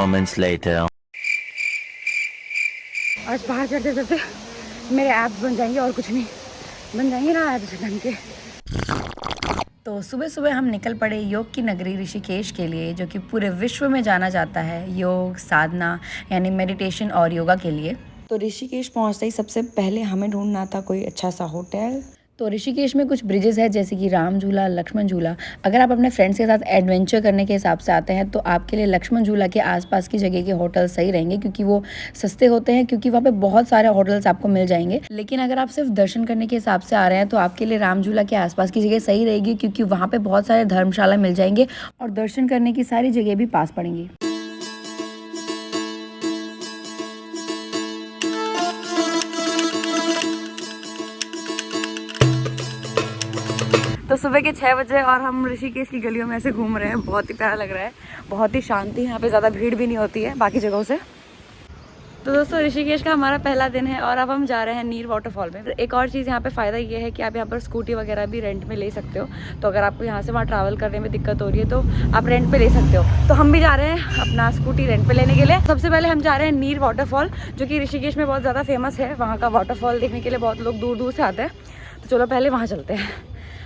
moments later. आज बाहर चढ़ते चढ़ते मेरे ऐप्स बन जाएंगे और कुछ नहीं, बन जाएंगे ना ऐप्स ढंग के। तो सुबह सुबह हम निकल पड़े योग की नगरी ऋषिकेश के लिए, जो कि पूरे विश्व में जाना जाता है योग साधना यानी मेडिटेशन और योगा के लिए। तो ऋषिकेश पहुंचते ही सबसे पहले हमें ढूंढना था कोई अच्छा सा होटल। तो ऋषिकेश में कुछ ब्रिजेस है जैसे कि राम झूला, लक्ष्मण झूला। अगर आप अपने फ्रेंड्स के साथ एडवेंचर करने के हिसाब से आते हैं तो आपके लिए लक्ष्मण झूला के आसपास की जगह के होटल सही रहेंगे, क्योंकि वो सस्ते होते हैं, क्योंकि वहाँ पे बहुत सारे होटल्स आपको मिल जाएंगे। लेकिन अगर आप सिर्फ दर्शन करने के हिसाब से आ रहे हैं तो आपके लिए राम झूला के आसपास की जगह सही रहेगी, क्योंकि वहाँ पे बहुत सारे धर्मशाला मिल जाएंगे और दर्शन करने की सारी जगह भी पास पड़ेंगी। तो सुबह के 6 बजे और हम ऋषिकेश की गलियों में ऐसे घूम रहे हैं। बहुत ही प्यारा लग रहा है, बहुत ही शांति, यहाँ पे ज़्यादा भीड़ भी नहीं होती है बाकी जगहों से। तो दोस्तों ऋषिकेश का हमारा पहला दिन है और अब हम जा रहे हैं नीर वाटरफॉल में। एक और चीज़ यहाँ पे फ़ायदा ये है कि आप यहाँ पर स्कूटी वगैरह भी रेंट में ले सकते हो। तो अगर आपको यहाँ से वहाँ ट्रैवल करने में दिक्कत हो रही है तो आप रेंट पे ले सकते हो। तो हम भी जा रहे हैं अपना स्कूटी रेंट पे लेने के लिए। सबसे पहले हम जा रहे हैं नीर वाटरफॉल, जो कि ऋषिकेश में बहुत ज़्यादा फेमस है। वहाँ का वाटरफॉल देखने के लिए बहुत लोग दूर दूर से आते हैं। तो चलो पहले वहाँ चलते हैं।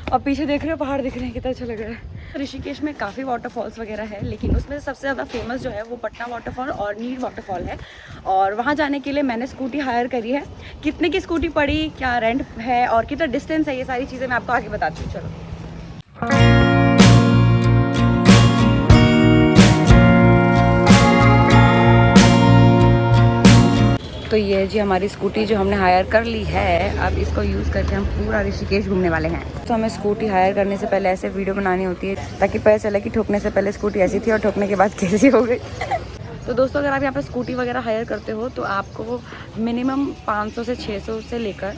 और पीछे देख रहे हो पहाड़ दिख रहे हैं, कितना अच्छा लग रहा है। ऋषिकेश में काफ़ी वाटरफॉल्स वगैरह है, लेकिन उसमें से सबसे ज़्यादा फेमस जो है वो पटना वाटरफॉल और नीर वाटरफॉल है। और वहाँ जाने के लिए मैंने स्कूटी हायर करी है। कितने की स्कूटी पड़ी, क्या रेंट है और कितना डिस्टेंस है, ये सारी चीज़ें मैं आपको आगे बताती हूँ। चलो। तो ये जी हमारी स्कूटी जो हमने हायर कर ली है। अब इसको यूज़ करके हम पूरा ऋषिकेश घूमने वाले हैं। तो हमें स्कूटी हायर करने से पहले ऐसे वीडियो बनानी होती है ताकि पता चले कि ठोकने से पहले स्कूटी ऐसी थी और ठोकने के बाद कैसी हो गई। तो दोस्तों अगर आप यहाँ पर स्कूटी वगैरह हायर करते हो तो आपको मिनिमम 500 से 600 से लेकर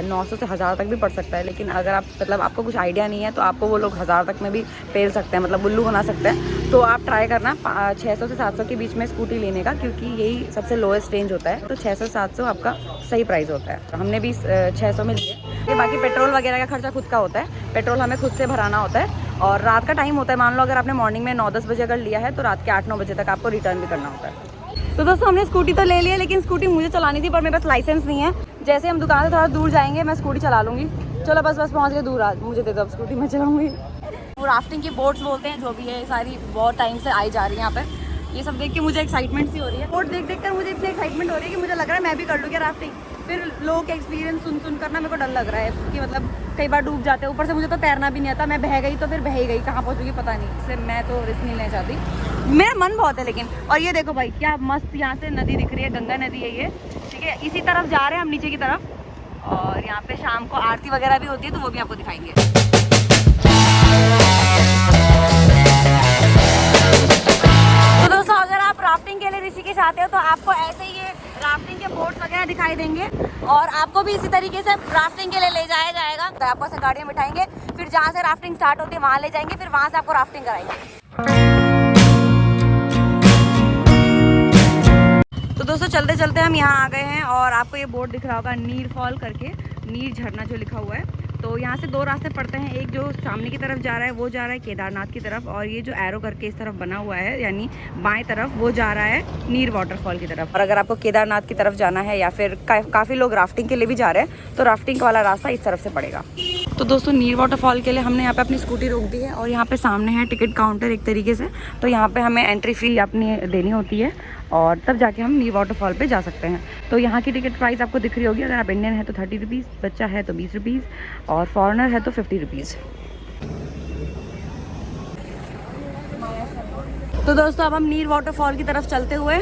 900 से 1000 तक भी पड़ सकता है। लेकिन अगर आप मतलब आपको कुछ आइडिया नहीं है तो आपको वो लोग 1000 तक में भी पेल सकते हैं, मतलब उल्लू बना सकते हैं। तो आप ट्राई करना 600 से 700 के बीच में स्कूटी लेने का, क्योंकि यही सबसे लोएस्ट रेंज होता है। तो 600 से 700 आपका सही प्राइस होता है। तो हमने भी 600 में लिए। बाकी पेट्रोल वगैरह का खर्चा खुद का होता है, पेट्रोल हमें खुद से भराना होता है। और रात का टाइम होता है, मान लो अगर आपने मॉर्निंग में 9-10 बजे अगर लिया है तो रात के 8-9 बजे तक आपको रिटर्न भी करना होता है। तो दोस्तों हमने स्कूटी तो ले लिया, लेकिन स्कूटी मुझे चलानी थी पर मेरे पास लाइसेंस नहीं है। जैसे हम दुकान से थोड़ा दूर जाएंगे मैं स्कूटी चला लूँगी। चलो बस पहुँच गए दूर, मुझे दे दो अब स्कूटी, मैं चलाऊँगी। वो राफ्टिंग की बोट्स बोलते हैं जो भी है, सारी बहुत टाइम से आई जा रही है यहाँ पे। ये सब देख के मुझे एक्साइटमेंट सी हो रही है। बोट देख देख कर मुझे इतनी एक्साइटमेंट हो रही है कि मुझे लग रहा है मैं भी कर लूँ क्या राफ्टिंग। फिर लोगों के एक्सपीरियंस सुन करना मेरे को डर लग रहा है कि मतलब कई बार डूब जाते हैं। ऊपर से मुझे तो तैरना भी नहीं आता, मैं बह गई तो फिर बह ही गई, कहाँ पहुँचूंगी पता नहीं। इसलिए मैं तो रिस्क नहीं लेना चाहती। मेरा मन बहुत है लेकिन। और ये देखो भाई क्या मस्त यहाँ से नदी दिख रही है, गंगा नदी है ये, ठीक है। इसी तरफ जा रहे हैं हम नीचे की तरफ, और यहाँ पे शाम को आरती वगैरह भी होती है तो वो भी आपको दिखाएंगे। तो दोस्तों अगर आप राफ्टिंग के लिए ऋषिकेश आते हो तो आपको ऐसे ही ये राफ्टिंग के बोट्स वगैरह दिखाई देंगे, और आपको भी इसी तरीके से राफ्टिंग के लिए ले जाया जाएगा। तो आपको ऐसे गाड़ियाँ बिठाएंगे, फिर जहाँ से राफ्टिंग स्टार्ट होती है वहाँ ले जाएंगे, फिर वहाँ से आपको राफ्टिंग कराएंगे। तो दोस्तों चलते चलते हम यहाँ आ गए हैं और आपको ये बोर्ड दिख रहा होगा नीर फॉल करके, नीर झरना जो लिखा हुआ है। तो यहाँ से 2 रास्ते पड़ते हैं, एक जो सामने की तरफ जा रहा है वो जा रहा है केदारनाथ की तरफ, और ये जो एरो करके इस तरफ बना हुआ है यानी बाएं तरफ वो जा रहा है नीर वाटरफॉल की तरफ। और अगर आपको केदारनाथ की तरफ जाना है या फिर काफ़ी लोग राफ्टिंग के लिए भी जा रहे हैं तो राफ्टिंग वाला रास्ता इस तरफ से पड़ेगा। तो दोस्तों नीर वाटरफॉल के लिए हमने यहाँ पे अपनी स्कूटी रोक दी है और यहाँ पे सामने है टिकट काउंटर एक तरीके से। तो यहाँ पे हमें एंट्री फी अपनी देनी होती है और तब जाके हम नीर वाटरफॉल पे जा सकते हैं। तो यहाँ की टिकट प्राइस आपको दिख रही होगी। अगर आप इंडियन है तो 30 रुपीज़, बच्चा है तो 20 रुपीज़ और फॉरेनर है तो 50 रुपीज़। तो दोस्तों अब हम नीर वाटरफॉल की तरफ चलते हुए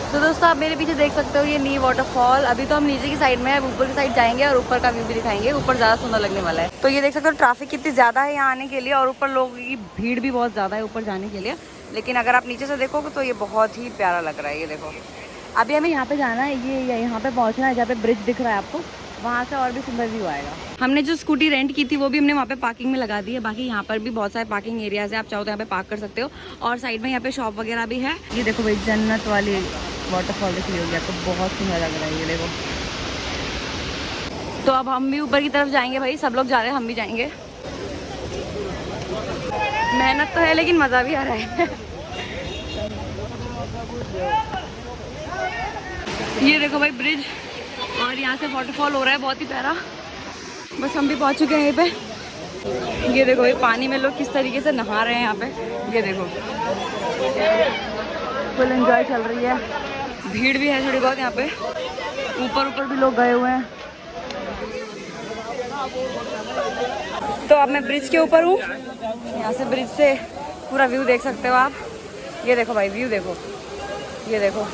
तो दोस्तों आप मेरे पीछे देख सकते हो ये नीर वाटरफॉल। अभी तो हम नीचे की साइड में है, ऊपर की साइड जाएंगे और ऊपर का व्यू भी दिखाएंगे। ऊपर ज़्यादा सुंदर लगने वाला है। तो ये देख सकते हो ट्रैफिक कितनी ज़्यादा है यहाँ आने के लिए, और ऊपर लोगों की भीड़ भी बहुत ज़्यादा है ऊपर जाने के लिए। लेकिन अगर आप नीचे से देखोगे तो ये बहुत ही प्यारा लग रहा है। ये देखो अभी हमें यहाँ पे जाना है, ये यहाँ पे पहुँचना है जहाँ पे ब्रिज दिख रहा है आपको, वहाँ से और भी सुंदर व्यू आएगा। हमने जो स्कूटी रेंट की थी वो भी हमने वहाँ पे पार्किंग में लगा दी है। बाकी यहाँ पर भी बहुत सारे पार्किंग एरियाज है, आप चाहो तो यहाँ पे पार्क कर सकते हो। और साइड में यहाँ पे शॉप वगैरह भी है। ये देखो भाई जन्नत वाली वाटरफॉल दिख रही होगी आपको, बहुत सुंदर लग रहा है ये देखो। तो अब हम भी ऊपर की तरफ जाएंगे भाई, सब लोग जा रहे हैं, हम भी जाएंगे। मेहनत तो है लेकिन मज़ा भी आ रहा है। ये देखो भाई ब्रिज, और यहाँ से वाटरफॉल हो रहा है बहुत ही प्यारा। बस हम भी पहुँच चुके हैं यहीं पे। ये देखो ये पानी में लोग किस तरीके से नहा रहे हैं यहाँ पे, ये देखो फुल एंजॉय चल रही है। भीड़ भी है थोड़ी बहुत यहाँ पे, ऊपर भी लोग गए हुए हैं। तो अब मैं ब्रिज के ऊपर हूँ, यहाँ से ब्रिज से पूरा व्यू देख सकते हो आप। ये देखो भाई व्यू देखो, ये देखो।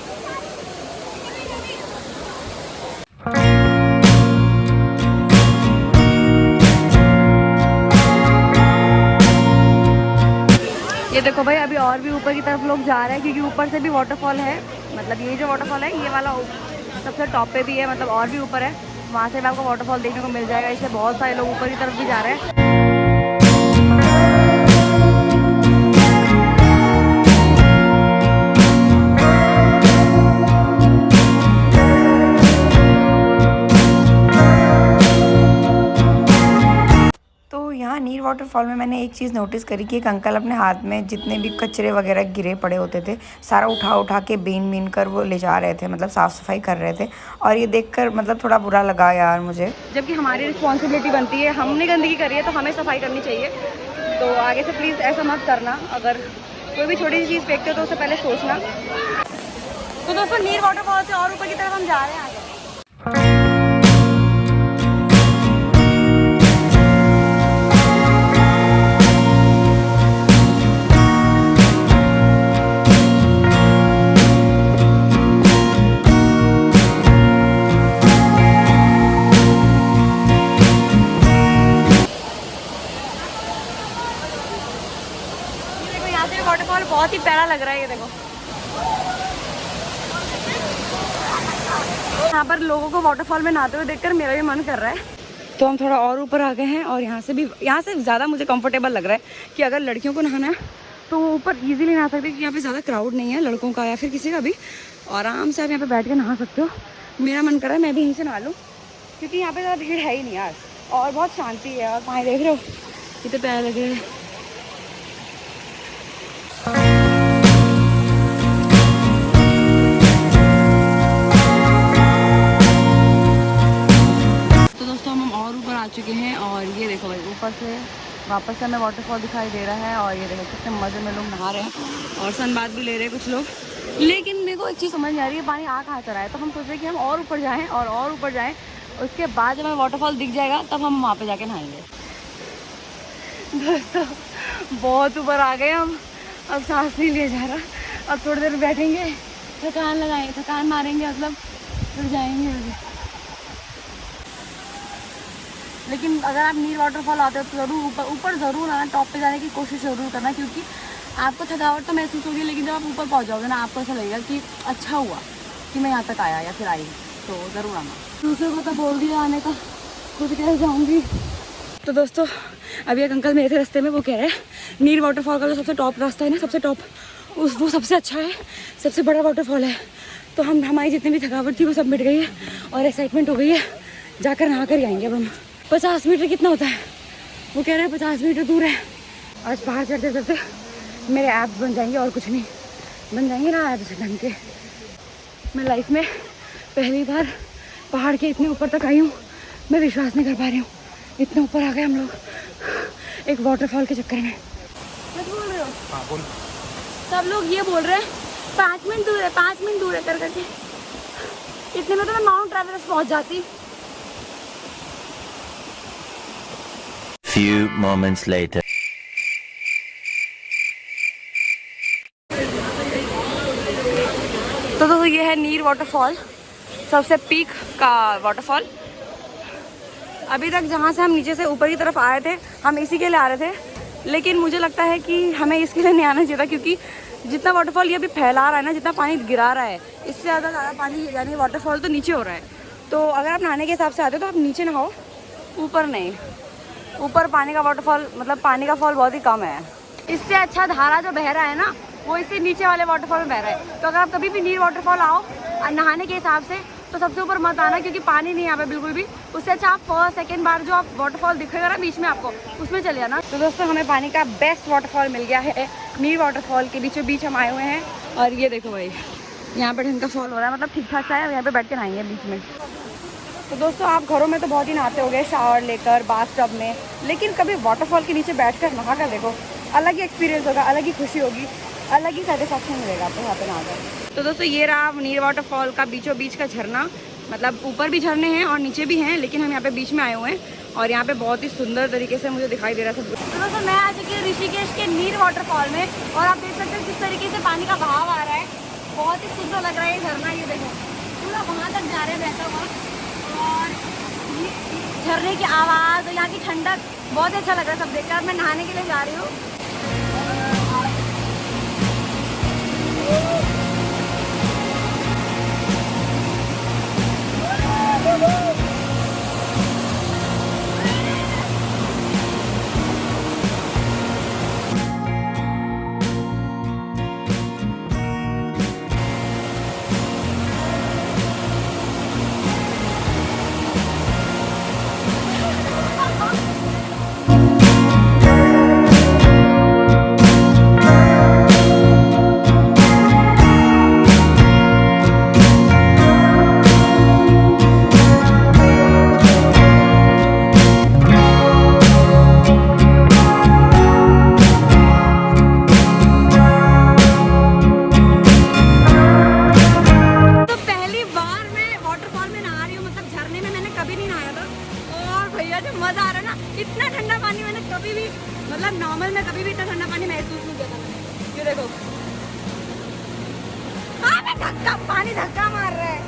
ये देखो भाई अभी और भी ऊपर की तरफ लोग जा रहे हैं, क्योंकि ऊपर से भी वाटरफॉल है। मतलब ये जो वाटरफॉल है ये वाला सबसे टॉप पे भी है, मतलब और भी ऊपर है, वहाँ से भी आपको वाटरफॉल देखने को मिल जाएगा। इससे बहुत सारे लोग ऊपर की तरफ भी जा रहे हैं। नीर वाटरफॉल में मैंने एक चीज़ नोटिस करी कि एक अंकल अपने हाथ में जितने भी कचरे वगैरह गिरे पड़े होते थे सारा उठा के बीन कर वो ले जा रहे थे, मतलब साफ़ सफाई कर रहे थे। और ये देखकर मतलब थोड़ा बुरा लगा यार मुझे, जबकि हमारी रिस्पॉन्सिबिलिटी बनती है, हमने गंदगी करी है तो हमें सफाई करनी चाहिए। तो आगे से प्लीज़ ऐसा मत करना, अगर कोई भी छोटी सी चीज़ फेंकते हो तो उससे पहले सोचना। तो दोस्तों नीर वाटरफॉल से और ऊपर की तरफ हम जा रहे हैं आगे। वाटरफॉल बहुत ही प्यारा लग रहा है, ये देखो। यहाँ पर लोगों को वाटरफॉल में नहाते हुए देखकर मेरा भी मन कर रहा है। तो हम थोड़ा और ऊपर आ गए हैं और यहाँ से ज़्यादा मुझे कंफर्टेबल लग रहा है कि अगर लड़कियों को नहाना है तो वो ऊपर इजीली नहा सकते हैं, क्योंकि यहाँ पे ज़्यादा क्राउड नहीं है लड़कों का या फिर किसी का भी। आराम से आप यहाँ पे बैठ के नहा सकते हो। मेरा मन कर रहा है मैं भी यहीं से नहा लूँ, क्योंकि यहाँ पे ज़्यादा भीड़ है ही नहीं यार, और बहुत शांति है। और पानी देख रहे हो कितने प्यारे लग रहे हैं। तो दोस्तों हम और ऊपर आ चुके हैं और ये देखो भाई ऊपर से वापस से हमें वाटरफॉल दिखाई दे रहा है। और ये देखो कितने मज़े में लोग नहा रहे हैं और सनबाथ भी ले रहे हैं कुछ लोग। लेकिन मेरे को एक चीज़ समझ नहीं आ रही है, पानी आ कहाँ से रहा है। तो हम सोच रहे हैं कि हम और ऊपर जाएँ और ऊपर जाएँ, उसके बाद जब हमें वाटरफॉल दिख जाएगा तब हम वहाँ पर जाके नहाएंगे। दोस्तों बहुत ऊपर आ गए हम, अब सांस नहीं लिया जा रहा। अब थोड़ी देर बैठेंगे, थकान मारेंगे, मतलब फिर जाएंगे आगे। लेकिन अगर आप नीर वाटरफॉल आते हो तो ज़रूर ऊपर ज़रूर आना, टॉप पे जाने की कोशिश ज़रूर करना, क्योंकि आपको थकावट तो महसूस होगी, लेकिन जब आप ऊपर पहुंच जाओगे ना आपको ऐसा लगेगा कि अच्छा हुआ कि मैं यहाँ तक आया या फिर आई। तो ज़रूर आना। दूसरे को तो बोल दिया आने का, खुद कैसे जाऊँगी। तो दोस्तों अभी एक अंकल मेरे थे रास्ते में, वो कह रहे हैं नीर वाटरफॉल का जो सबसे टॉप रास्ता है ना, सबसे टॉप वो सबसे अच्छा है, सबसे बड़ा वाटरफॉल है। तो हमारी जितनी भी थकावट थी वो सब मिट गई है और एक्साइटमेंट हो गई है, जाकर नहा कर आएंगे। अब हम 50 मीटर कितना होता है, वो कह रहे हैं 50 मीटर दूर है। आज पहाड़ चढ़ते चढ़ते मेरे ऐप्स बन जाएंगे और कुछ नहीं, बन जाएंगे ना ऐप्स ढंग के। मैं लाइफ में पहली बार पहाड़ के इतने ऊपर तक आई हूँ, मैं विश्वास नहीं कर पा रही हूँ, इतने ऊपर आ गए हम लोग एक वाटरफॉल के चक्कर में। क्या बोल रहे हो? हाँ बोल। सब लोग ये बोल रहे हैं 5 मिनट दूर है, 5 मिनट दूर है करके। इतने में तो मैं माउंट एवरेस्ट पहुंच जाती। Few moments later. तो ये है नीर वाटरफॉल, सबसे पीक का वाटरफॉल। अभी तक जहाँ से हम नीचे से ऊपर की तरफ आए थे हम इसी के लिए आ रहे थे, लेकिन मुझे लगता है कि हमें इसके लिए नहीं आना चाहिए था, क्योंकि जितना वाटरफॉल ये अभी फैला रहा है ना, जितना पानी गिरा रहा है, इससे ज़्यादा पानी यानी वाटरफॉल तो नीचे हो रहा है। तो अगर आप नहाने के हिसाब से आते हो तो आप नीचे नहाओ, ऊपर नहीं। ऊपर पानी का वाटरफॉल मतलब पानी का फॉल बहुत ही कम है। इससे अच्छा धारा जो बह रहा है ना वो इससे नीचे वाले वाटरफॉल में बह रहा है। तो अगर आप कभी भी नीर वाटरफॉल आओ नहाने के हिसाब से तो सबसे ऊपर मत आना, क्योंकि पानी नहीं यहाँ पे बिल्कुल भी। उससे अच्छा आप फर्स्ट सेकंड बार जो आप वाटरफॉल दिखेगा ना बीच में आपको, उसमें चले जाना। तो दोस्तों हमें पानी का बेस्ट वाटरफॉल मिल गया है। नीर वाटरफॉल के बीचों बीच हम आए हुए हैं और ये देखो भाई यहाँ पे ढंग का फॉल हो रहा है, मतलब ठीक ठाक सा है। यहाँ पे बैठ के नहाएंगे बीच में। तो दोस्तों आप घरों में तो बहुत ही नहाते होंगे शावर लेकर बाथ टब में, लेकिन कभी वाटरफॉल के नीचे बैठकर नहा कर देखो, अलग ही एक्सपीरियंस होगा, अलग ही खुशी होगी, अलग ही सेटिस्फैक्शन मिलेगा आपको यहाँ पे नहाकर। तो दोस्तों ये रहा नीर वाटरफॉल का बीचों बीच का झरना। मतलब ऊपर भी झरने हैं और नीचे भी हैं, लेकिन हम यहाँ पे बीच में आए हुए हैं और यहाँ पे बहुत ही सुंदर तरीके से मुझे दिखाई दे रहा है सब। तो दोस्तों मैं आ चुकी हूँ ऋषिकेश के नीर वाटरफॉल में और आप देख सकते हैं किस तरीके से पानी का बहाव आ रहा है। बहुत ही सुंदर लग रहा है ये झरना। ये देखो पूरा वहाँ तक जा रहे हैं बहता हुआ और झरने की आवाज़ और यहाँ की ठंडक बहुत अच्छा लग रहा है सब देखकर। मैं नहाने के लिए जा रही हूँ। मजा आ रहा है ना, इतना ठंडा पानी मैंने कभी भी मतलब नॉर्मल में कभी भी इतना ठंडा पानी महसूस नहीं किया था मैंने। ये देखो धक्का पानी धक्का मार रहा है।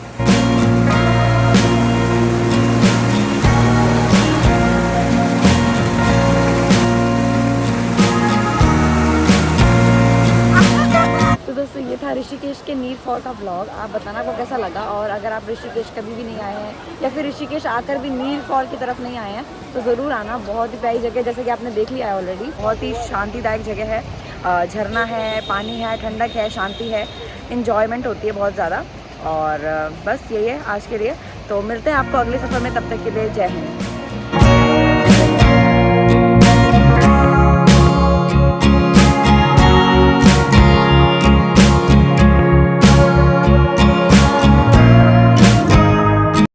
दोस्तों ये था ऋषिकेश के नीर फॉल का व्लॉग। आप बताना आपको कैसा लगा, और अगर आप ऋषिकेश कभी भी नहीं आए हैं या फिर ऋषिकेश आकर भी नीर फॉल की तरफ नहीं आए हैं तो ज़रूर आना। बहुत ही प्यारी जगह, जैसे कि आपने देख लिया है ऑलरेडी। बहुत ही शांतिदायक जगह है, झरना है, पानी है, ठंडक है, शांति है, इन्जॉयमेंट होती है बहुत ज़्यादा। और बस यही है आज के लिए। तो मिलते हैं आपको अगले सफ़र में, तब तक के लिए जय हिंद।